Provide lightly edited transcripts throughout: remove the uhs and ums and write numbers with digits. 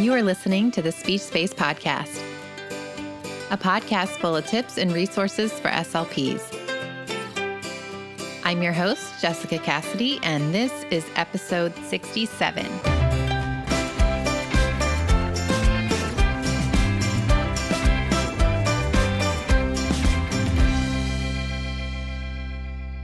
You are listening to the Speech Space Podcast, a podcast full of tips and resources for SLPs. I'm your host, Jessica Cassidy, and this is episode 67.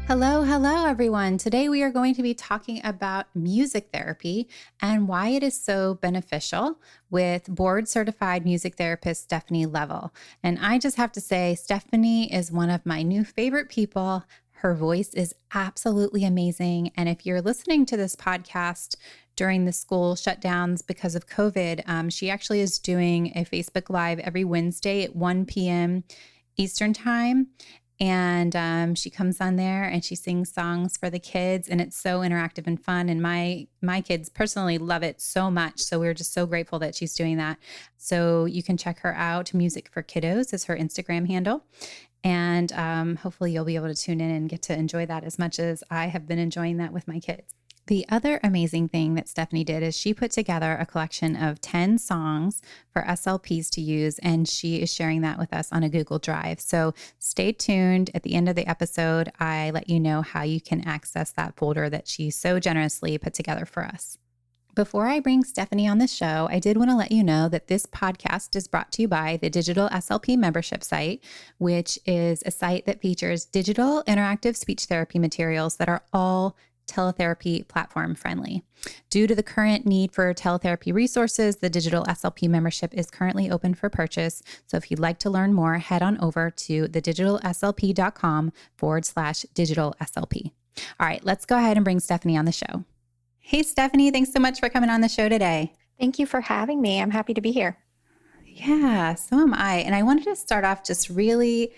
Hello, everyone. Today we are going to be talking about music therapy and why it is so beneficial with board-certified music therapist Stephanie Level. And I just have to say, Stephanie is one of my new favorite people. Her voice is absolutely amazing. And if you're listening to this podcast during the school shutdowns because of COVID, she actually is doing a Facebook Live every Wednesday at 1 p.m. Eastern Time. And she comes on there and she sings songs for the kids, and it's so interactive and fun. And my kids personally love it so much. So we're just so grateful that she's doing that. So you can check her out. Music for Kiddos is her Instagram handle. And hopefully you'll be able to tune in and get to enjoy that as much as I have been enjoying that with my kids. The other amazing thing that Stephanie did is she put together a collection of 10 songs for SLPs to use, and she is sharing that with us on a Google Drive. So stay tuned. At the end of the episode, I let you know how you can access that folder that she so generously put together for us. Before I bring Stephanie on the show, I did want to let you know that this podcast is brought to you by the Digital SLP membership site, which is a site that features digital interactive speech therapy materials that are all teletherapy platform friendly. Due to the current need for teletherapy resources, the Digital SLP membership is currently open for purchase. So if you'd like to learn more, head on over to thedigitalslp.com/digital SLP. All right, let's go ahead and bring Stephanie on the show. Hey, Stephanie, thanks so much for coming on the show today. Thank you for having me. I'm happy to be here. Yeah, so am I. And I wanted to start off just really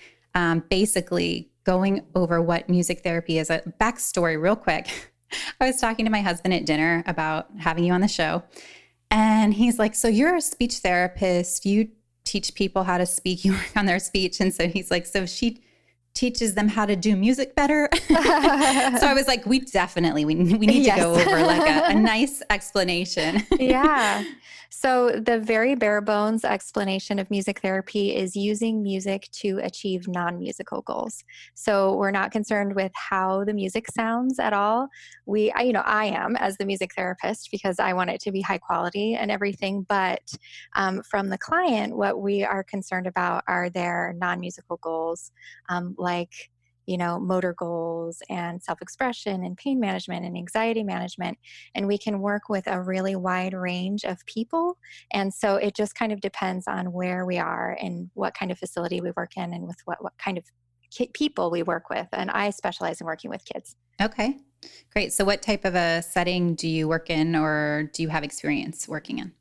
basically going over what music therapy is. A backstory real quick. I was talking to my husband at dinner about having you on the show. And he's like, so you're a speech therapist. You teach people how to speak. You work on their speech. And so he's like, so she teaches them how to do music better. So I was like, we need to go over like a nice explanation. Yeah. So the very bare bones explanation of music therapy is using music to achieve non-musical goals. So we're not concerned with how the music sounds at all. I am as the music therapist because I want it to be high quality and everything. But from the client, what we are concerned about are their non-musical goals, like motor goals and self-expression and pain management and anxiety management. And we can work with a really wide range of people. And so it just kind of depends on where we are and what kind of facility we work in and with what kind of people we work with. And I specialize in working with kids. Okay, great. So what type of a setting do you work in, or do you have experience working in?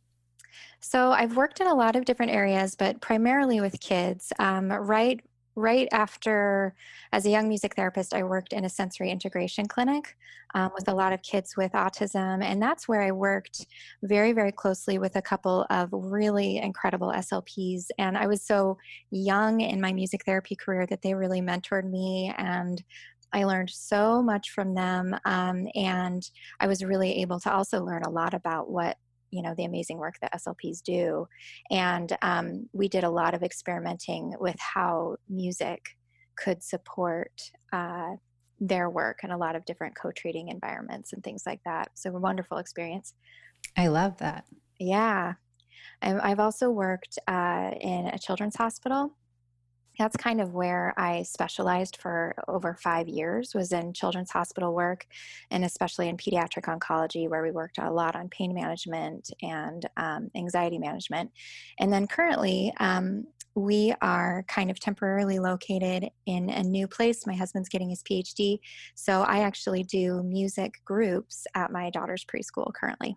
So I've worked in a lot of different areas, but primarily with kids. Right after, as a young music therapist, I worked in a sensory integration clinic with a lot of kids with autism. And that's where I worked very, very closely with a couple of really incredible SLPs. And I was so young in my music therapy career that they really mentored me, and I learned so much from them. And I was really able to also learn a lot about what the amazing work that SLPs do. And we did a lot of experimenting with how music could support their work in a lot of different co-treating environments and things like that. So a wonderful experience. I love that. Yeah. I've also worked in a children's hospital. That's kind of where I specialized for over 5 years, was in children's hospital work, and especially in pediatric oncology, where we worked a lot on pain management and anxiety management. And then currently, we are kind of temporarily located in a new place. My husband's getting his PhD, so I actually do music groups at my daughter's preschool currently.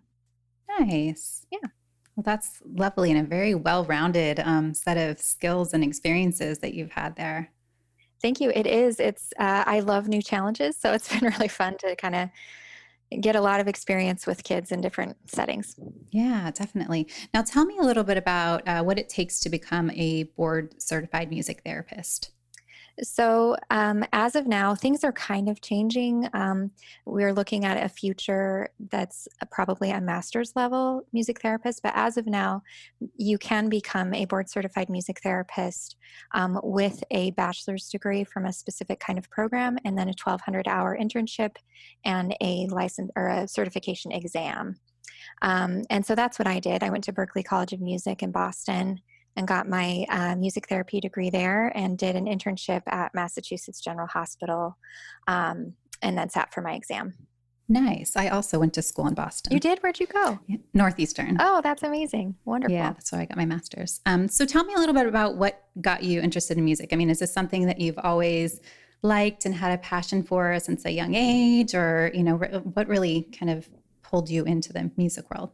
Nice. Yeah. Well, that's lovely, and a very well-rounded set of skills and experiences that you've had there. Thank you. It is. I love new challenges, so it's been really fun to kind of get a lot of experience with kids in different settings. Yeah, definitely. Now, tell me a little bit about what it takes to become a board-certified music therapist. So, as of now, things are kind of changing. We're looking at a future that's probably a master's level music therapist, but as of now, you can become a board certified music therapist with a bachelor's degree from a specific kind of program, and then a 1,200-hour internship and a license or a certification exam. And so that's what I did. I went to Berklee College of Music in Boston and got my music therapy degree there and did an internship at Massachusetts General Hospital, and then sat for my exam. Nice. I also went to school in You Boston. did? Where'd you go? Yeah, Northeastern. Oh, that's amazing. Yeah, Wonderful. that's where I got my master's. So tell me a little bit about what got you interested in music. I mean, is this something that you've always liked and had a passion for since a young age, or what really kind of pulled you into the music world?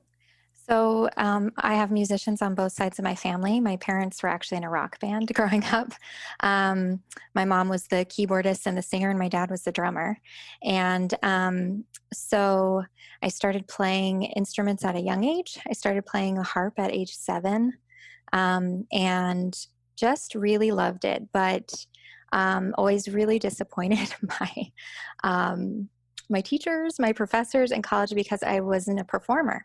So I have musicians on both sides of my family. My parents were actually in a rock band growing up. My mom was the keyboardist and the singer, and my dad was the drummer. And so I started playing instruments at a young age. I started playing the harp at age 7, and just really loved it. But always really disappointed um, my teachers, my professors in college because I wasn't a performer.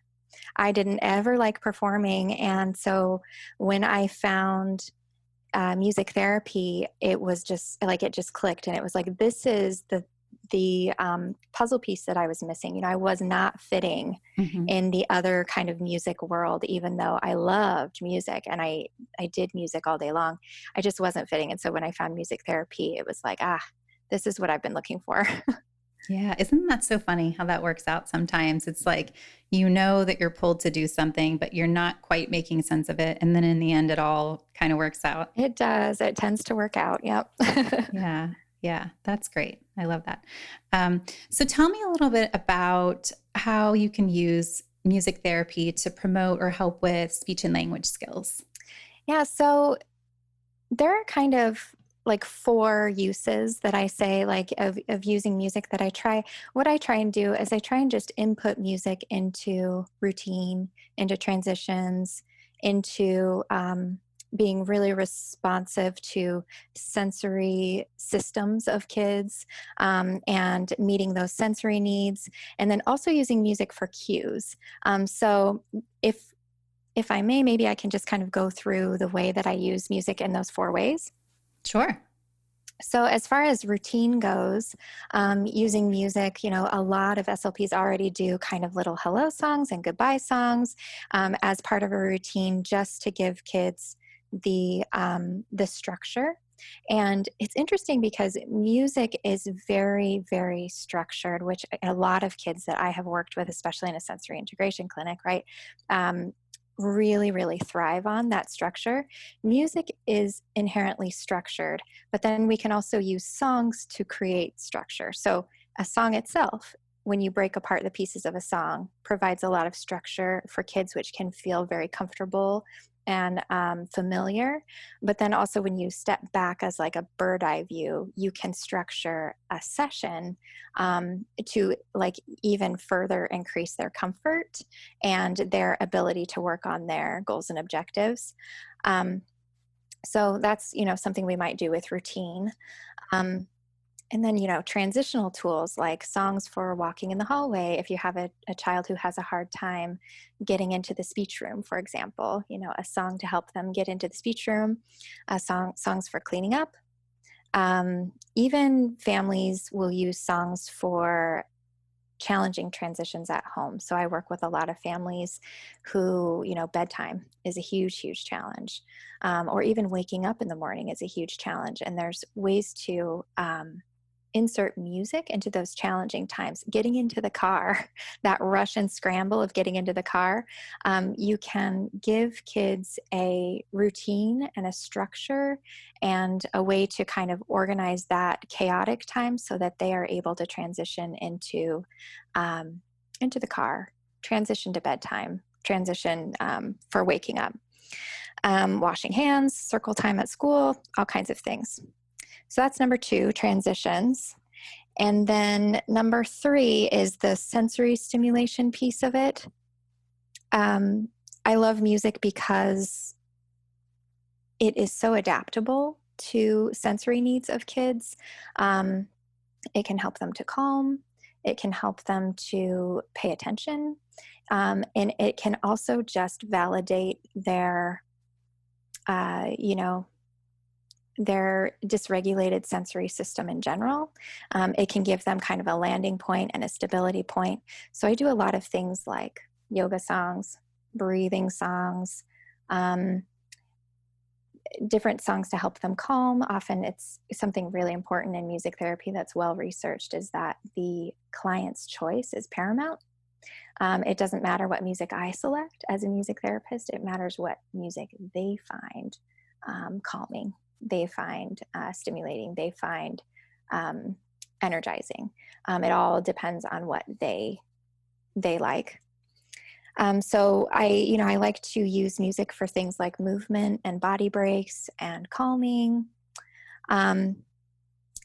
I didn't ever like performing. And so when I found music therapy, it was just like, it just clicked. And it was like, this is the puzzle piece that I was missing. I was not fitting Hmm. in the other kind of music world, even though I loved music and I did music all day long. I just wasn't fitting. And so when I found music therapy, it was like, this is what I've been looking for. Yeah, isn't that so funny how that works out sometimes? It's like you know that you're pulled to do something, but you're not quite making sense of it. And then in the end, it all kind of works out. It does. It tends to work out. Yep. Yeah, yeah, that's great. I love that. So tell me a little bit about how you can use music therapy to promote or help with speech and language skills. Yeah. So there are kind of like 4 uses that I say, like, of using music that I try. What I try and do is I try and just input music into routine, into transitions, into being really responsive to sensory systems of kids, and meeting those sensory needs, and then also using music for cues. So if I may, maybe I can just kind of go through the way that I use music in those 4 ways. Sure. So, as far as routine goes, using music, a lot of SLPs already do kind of little hello songs and goodbye songs as part of a routine, just to give kids the structure. And it's interesting because music is very, very structured, which a lot of kids that I have worked with, especially in a sensory integration clinic, right, um, really, really thrive on that structure. Music is inherently structured, but then we can also use songs to create structure. So, a song itself, when you break apart the pieces of a song, provides a lot of structure for kids, which can feel very comfortable and familiar. But then also, when you step back as like a bird eye view, you can structure a session to like even further increase their comfort and their ability to work on their goals and objectives. Um, so that's something we might do with routine. Um, and then transitional tools like songs for walking in the hallway. If you have a child who has a hard time getting into the speech room, for example, a song to help them get into the speech room, songs for cleaning up. Even families will use songs for challenging transitions at home. So I work with a lot of families who, bedtime is a huge, huge challenge, or even waking up in the morning is a huge challenge. And there's ways to insert music into those challenging times. Getting into the car, that rush and scramble of getting into the car, you can give kids a routine and a structure and a way to kind of organize that chaotic time so that they are able to transition into the car, transition to bedtime, transition for waking up, washing hands, circle time at school, all kinds of things. So that's number 2, transitions. And then number 3 is the sensory stimulation piece of it. I love music because it is so adaptable. to sensory needs of kids. Um, it can help them to calm. It can help them to pay attention. And it can also just validate you know, their dysregulated sensory system in general. It can give them kind of a landing point and a stability point. So I do a lot of things like yoga songs, breathing songs, um, different songs to help them calm. Often it's something really important in music therapy that's well researched is that the client's choice is paramount. It doesn't matter what music I select as a music therapist. It matters what music they find calming, they find stimulating, they find um, energizing. It all depends on what they like. So I like to use music for things like movement and body breaks and calming. Um,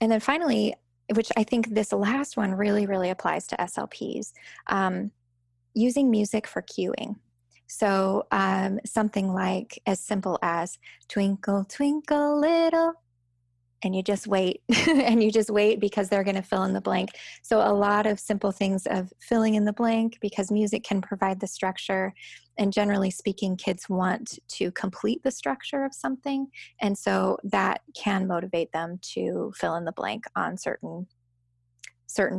and then finally, which I think this last one really, really applies to SLPs, using music for cueing. So something like as simple as twinkle, twinkle, little, and you just wait and you just wait because they're going to fill in the blank. So a lot of simple things of filling in the blank because music can provide the structure. And generally speaking, kids want to complete the structure of something. And so that can motivate them to fill in the blank on certain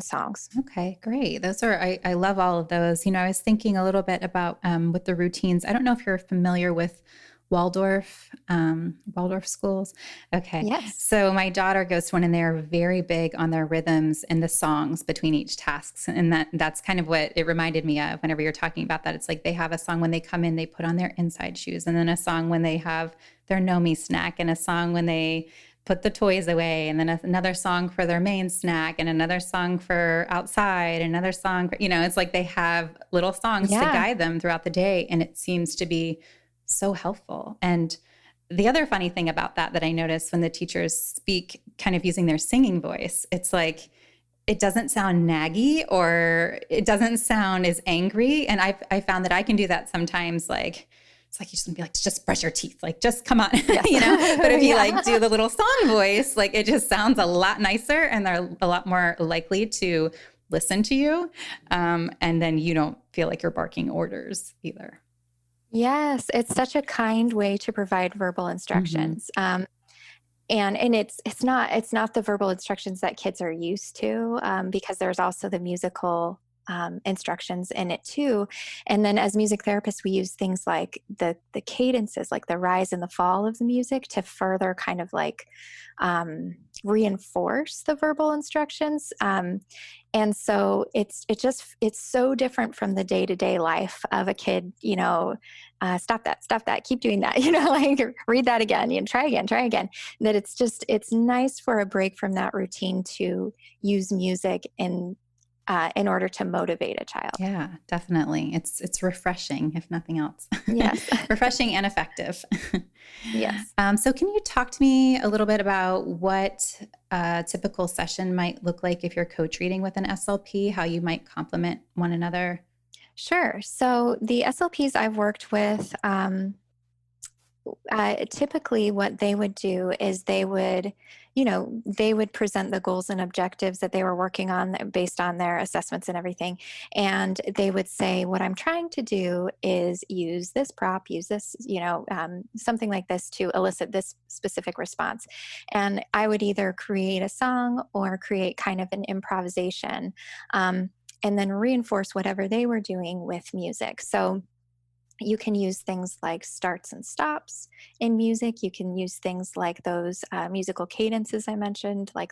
songs. Okay, great. I love all of those. I was thinking a little bit about with the routines. I don't know if you're familiar with Waldorf schools. Okay. Yes. So my daughter goes to one and they're very big on their rhythms and the songs between each tasks. And that's kind of what it reminded me of whenever you're talking about that. It's like they have a song when they come in, they put on their inside shoes, and then a song when they have their no me snack, and a song when they put the toys away, and then another song for their main snack, and another song for outside, another song for, it's like they have little songs to Yeah. guide them throughout the day. And it seems to be so helpful. And the other funny thing about that I notice when the teachers speak kind of using their singing voice, it's like, it doesn't sound naggy or it doesn't sound as angry. And I found that I can do that sometimes. Like, it's like, you just want to be like, just brush your teeth. Like, just come on, Yes. but if you Yeah. like do the little song voice, like it just sounds a lot nicer and they're a lot more likely to listen to you. And then you don't feel like you're barking orders either. Yes, it's such a kind way to provide verbal Mm-hmm. instructions. And it's not the verbal instructions that kids are used to, because there's also the musical instructions in it too. And then as music therapists, we use things like the cadences, like the rise and the fall of the music, to further kind of like reinforce the verbal instructions. And so it's so different from the day-to-day life of a kid, stop that, keep doing that, like read that again, try again, that it's nice for a break from that routine to use music in order to motivate a child. Yeah, definitely. It's refreshing, if nothing else. Yes. Refreshing and effective. Yes. So can you talk to me a little bit about what a typical session might look like if you're co-treating with an SLP, how you might complement one another? Sure. So the SLPs I've worked with, typically what they would do is they would present the goals and objectives that they were working on based on their assessments and everything. And they would say, what I'm trying to do is use this prop, use this, something like this to elicit this specific response. And I would either create a song or create kind of an improvisation, and then reinforce whatever they were doing with music. So you can use things like starts and stops in music. You can use things like those musical cadences I mentioned, like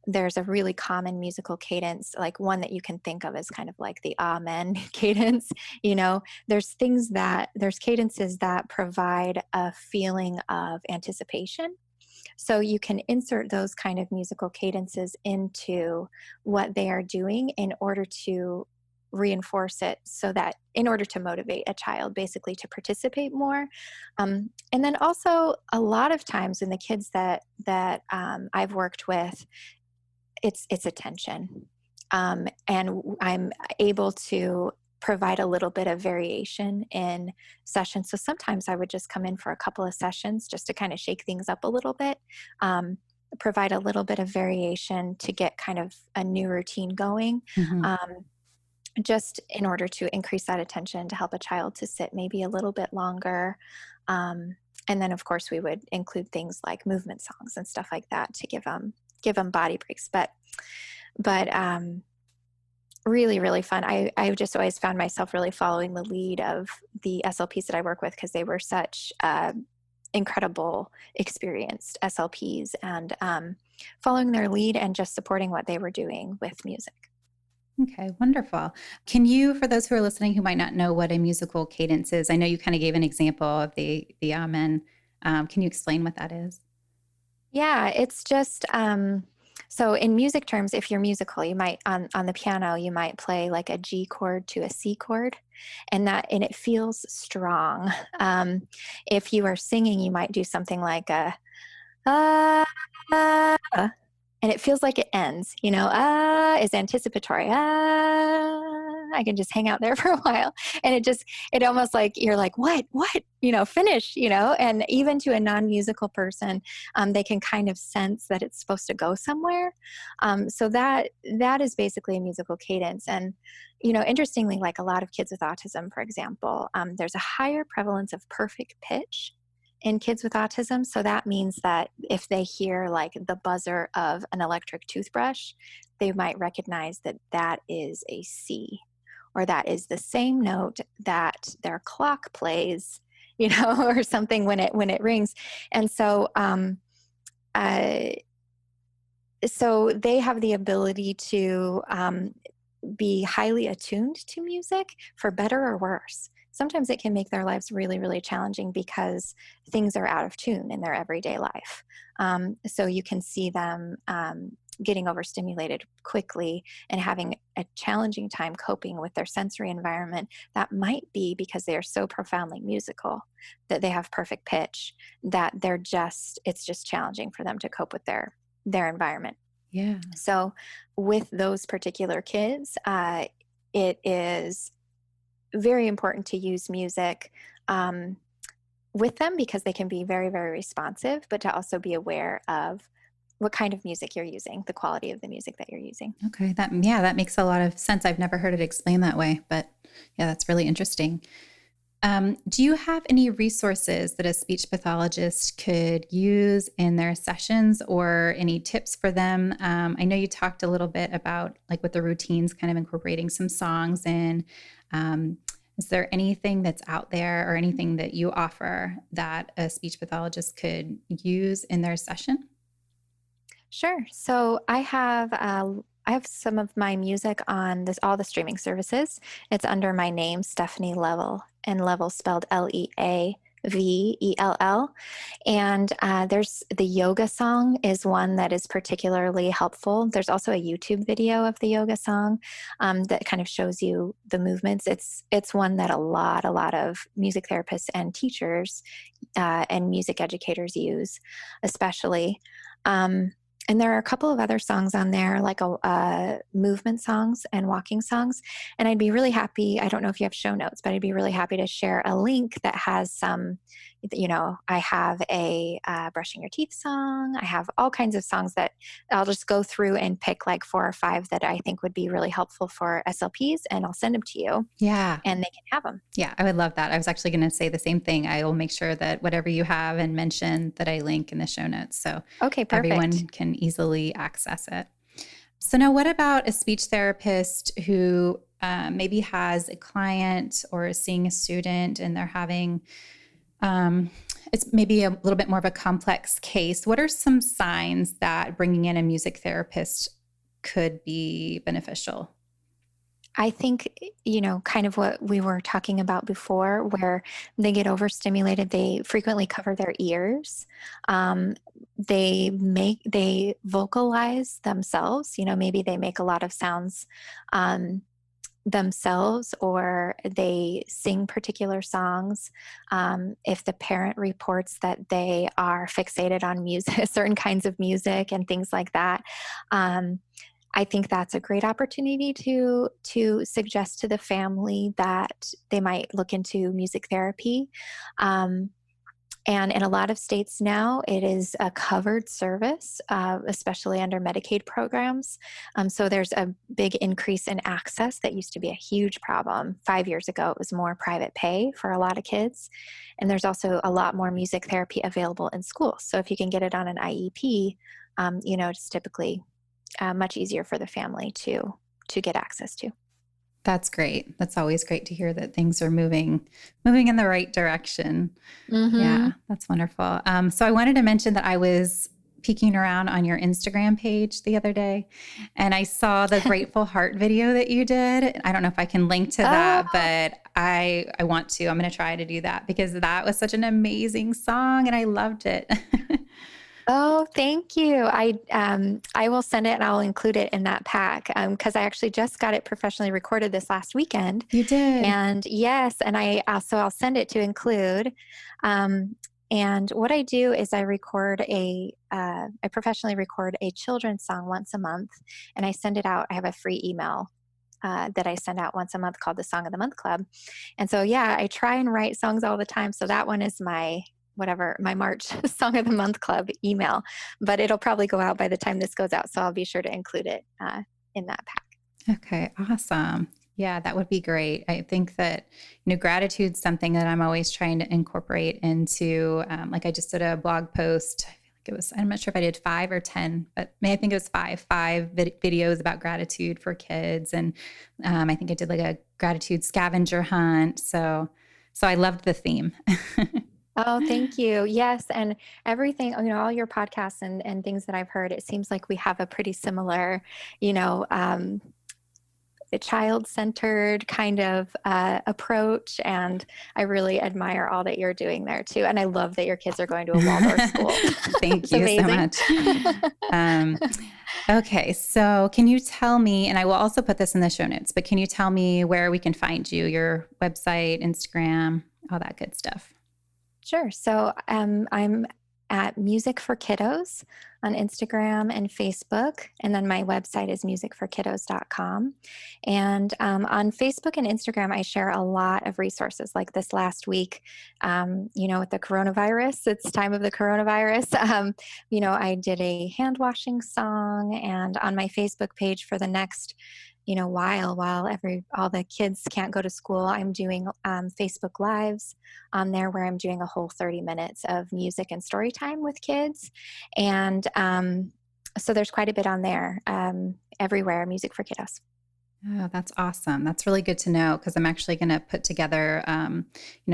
there's a really common musical cadence, like one that you can think of as kind of like the amen cadence. There's cadences that provide a feeling of anticipation. So you can insert those kind of musical cadences into what they are doing in order to reinforce it, so that in order to motivate a child basically to participate more. And then also a lot of times in the kids that I've worked with, it's attention. And I'm able to provide a little bit of variation in sessions. So sometimes I would just come in for a couple of sessions just to kind of shake things up a little bit, provide a little bit of variation to get kind of a new routine going. Hmm. Um, just in order to increase that attention to help a child to sit maybe a little bit longer. Um, and then, of course, we would include things like movement songs and stuff like that to give them body breaks. But really, really fun. I've just always found myself really following the lead of the SLPs that I work with because they were such incredible, experienced SLPs, and following their lead and just supporting what they were doing with music. Okay, wonderful. Can you, for those who are listening who might not know what a musical cadence is, I know you kind of gave an example of the amen. Can you explain what that is? Yeah, it's just so in music terms, if you're musical, you might on the piano, you might play like a G chord to a C chord, and it feels strong. Um, if you are singing, you might do something like a ah, ah, and it feels like it ends. Is anticipatory. I can just hang out there for a while, and it almost like you're like, what, finish, and even to a non-musical person, they can kind of sense that it's supposed to go somewhere. So that is basically a musical cadence. And interestingly, like a lot of kids with autism, for example, there's a higher prevalence of perfect pitch in kids with autism. So that means that if they hear like the buzzer of an electric toothbrush, they might recognize that that is a C, or that is the same note that their clock plays, or something when it rings. And uh, so they have the ability to be highly attuned to music for better or worse. Sometimes it can make their lives really, really challenging because things are out of tune in their everyday life. So you can see them getting overstimulated quickly and having a challenging time coping with their sensory environment. That might be because they are so profoundly musical that they have perfect pitch, that it's just challenging for them to cope with their environment. Yeah. So, with those particular kids, it is very important to use music with them because they can be very, very responsive, but to also be aware of what kind of music you're using, the quality of the music that you're using. Okay. That makes a lot of sense. I've never heard it explained that way, but yeah, that's really interesting. Do you have any resources that a speech pathologist could use in their sessions, or any tips for them? I know you talked a little bit about like with the routines, kind of incorporating some songs in. Um, is there anything that's out there or anything that you offer that a speech pathologist could use in their session? Sure. So I have some of my music on all the streaming services. It's under my name, Stephanie Level, and Level spelled Levell. And there's the yoga song is one that is particularly helpful. There's also a YouTube video of the yoga song that kind of shows you the movements. It's one that a lot of music therapists and teachers and music educators use, especially. And there are a couple of other songs on there, like movement songs and walking songs. And I'd be really happy. I don't know if you have show notes, but I'd be really happy to share a link that has some. I have a brushing your teeth song. I have all kinds of songs that I'll just go through and pick like 4 or 5 that I think would be really helpful for SLPs, and I'll send them to you, Yeah. and they can have them. Yeah, I would love that. I was actually going to say the same thing. I will make sure that whatever you have and mention that I link in the show notes so Okay, perfect. everyone can easily access it. So now what about a speech therapist who maybe has a client or is seeing a student and they're having, um, it's maybe a little bit more of a complex case. What are some signs that bringing in a music therapist could be beneficial? I think, kind of what we were talking about before, where they get overstimulated, they frequently cover their ears. They vocalize themselves, maybe they make a lot of sounds themselves, or they sing particular songs. If the parent reports that they are fixated on music, certain kinds of music and things like that. Um, I think that's a great opportunity to suggest to the family that they might look into music therapy. Um, and in a lot of states now, it is a covered service, especially under Medicaid programs. So there's a big increase in access that used to be a huge problem. 5 years ago, it was more private pay for a lot of kids. And there's also a lot more music therapy available in schools. So if you can get it on an IEP, it's typically much easier for the family to get access to. That's great. That's always great to hear that things are moving in the right direction. Mm-hmm. Yeah, that's wonderful. So I wanted to mention that I was peeking around on your Instagram page the other day, and I saw the Grateful Heart video that you did. I don't know if I can link to Oh, that, but I want to. I'm going to try to do that because that was such an amazing song, and I loved it. oh, thank you. I will send it and I'll include it in that pack because I actually just got it professionally recorded this last weekend. You did. And yes, and I'll send it to include. Um, and what I do is I professionally record a children's song once a month, and I send it out. I have a free email that I send out once a month called the Song of the Month Club. And so, yeah, I try and write songs all the time. So that one is my March Song of the Month Club email, but it'll probably go out by the time this goes out. So I'll be sure to include it in that pack. Okay, awesome. Yeah, that would be great. I think that, gratitude's something that I'm always trying to incorporate into, like I just did a blog post. I feel like it was, I'm not sure if I did 5 or 10, but I think it was five videos about gratitude for kids. And I think I did like a gratitude scavenger hunt. So I loved the theme. Oh, thank you. Yes. And everything, all your podcasts and things that I've heard, it seems like we have a pretty similar, you know, um, child-centered kind of approach. And I really admire all that you're doing there too. And I love that your kids are going to a Waldorf school. Thank It's you so amazing. much. Um, okay, so can you tell me, and I will also put this in the show notes, but can you tell me where we can find you, your website, Instagram, all that good stuff? Sure. So I'm at Music for Kiddos on Instagram and Facebook. And then my website is musicforkiddos.com. And on Facebook and Instagram, I share a lot of resources. Like this last week, with the coronavirus, it's time of the coronavirus. I did a hand washing song. And on my Facebook page for the next while all the kids can't go to school, I'm doing Facebook Lives on there where I'm doing a whole 30 minutes of music and story time with kids. And so there's quite a bit on there everywhere, Music for Kiddos. Oh, that's awesome. That's really good to know because I'm actually going to put together, a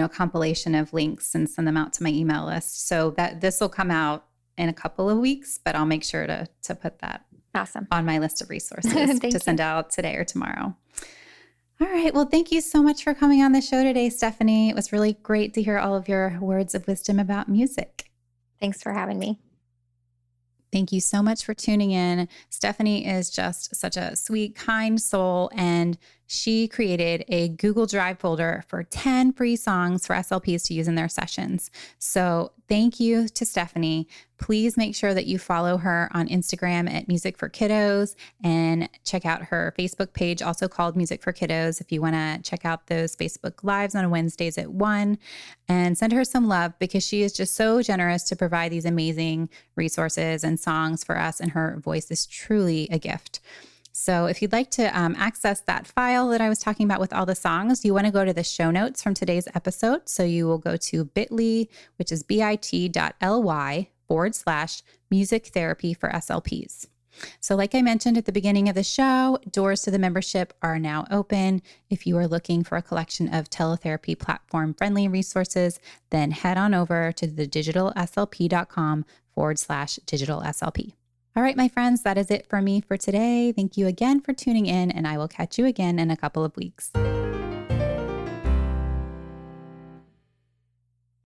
compilation of links and send them out to my email list. So that this will come out in a couple of weeks, but I'll make sure to put that Awesome. on my list of resources to send out today or tomorrow. All right. Well, thank you so much for coming on the show today, Stephanie. It was really great to hear all of your words of wisdom about music. Thanks for having me. Thank you so much for tuning in. Stephanie is just such a sweet, kind soul, and she created a Google Drive folder for 10 free songs for SLPs to use in their sessions. So thank you to Stephanie. Please make sure that you follow her on Instagram at Music for Kiddos and check out her Facebook page, also called Music for Kiddos, if you want to check out those Facebook Lives on Wednesdays at 1, and send her some love because she is just so generous to provide these amazing resources and songs for us, and her voice is truly a gift. So if you'd like to access that file that I was talking about with all the songs, you want to go to the show notes from today's episode. So you will go to bit.ly, which is bit.ly/music therapy for SLPs. So like I mentioned at the beginning of the show, doors to the membership are now open. If you are looking for a collection of teletherapy platform friendly resources, then head on over to thedigitalslp.com/digital SLP. All right, my friends, that is it for me for today. Thank you again for tuning in, and I will catch you again in a couple of weeks.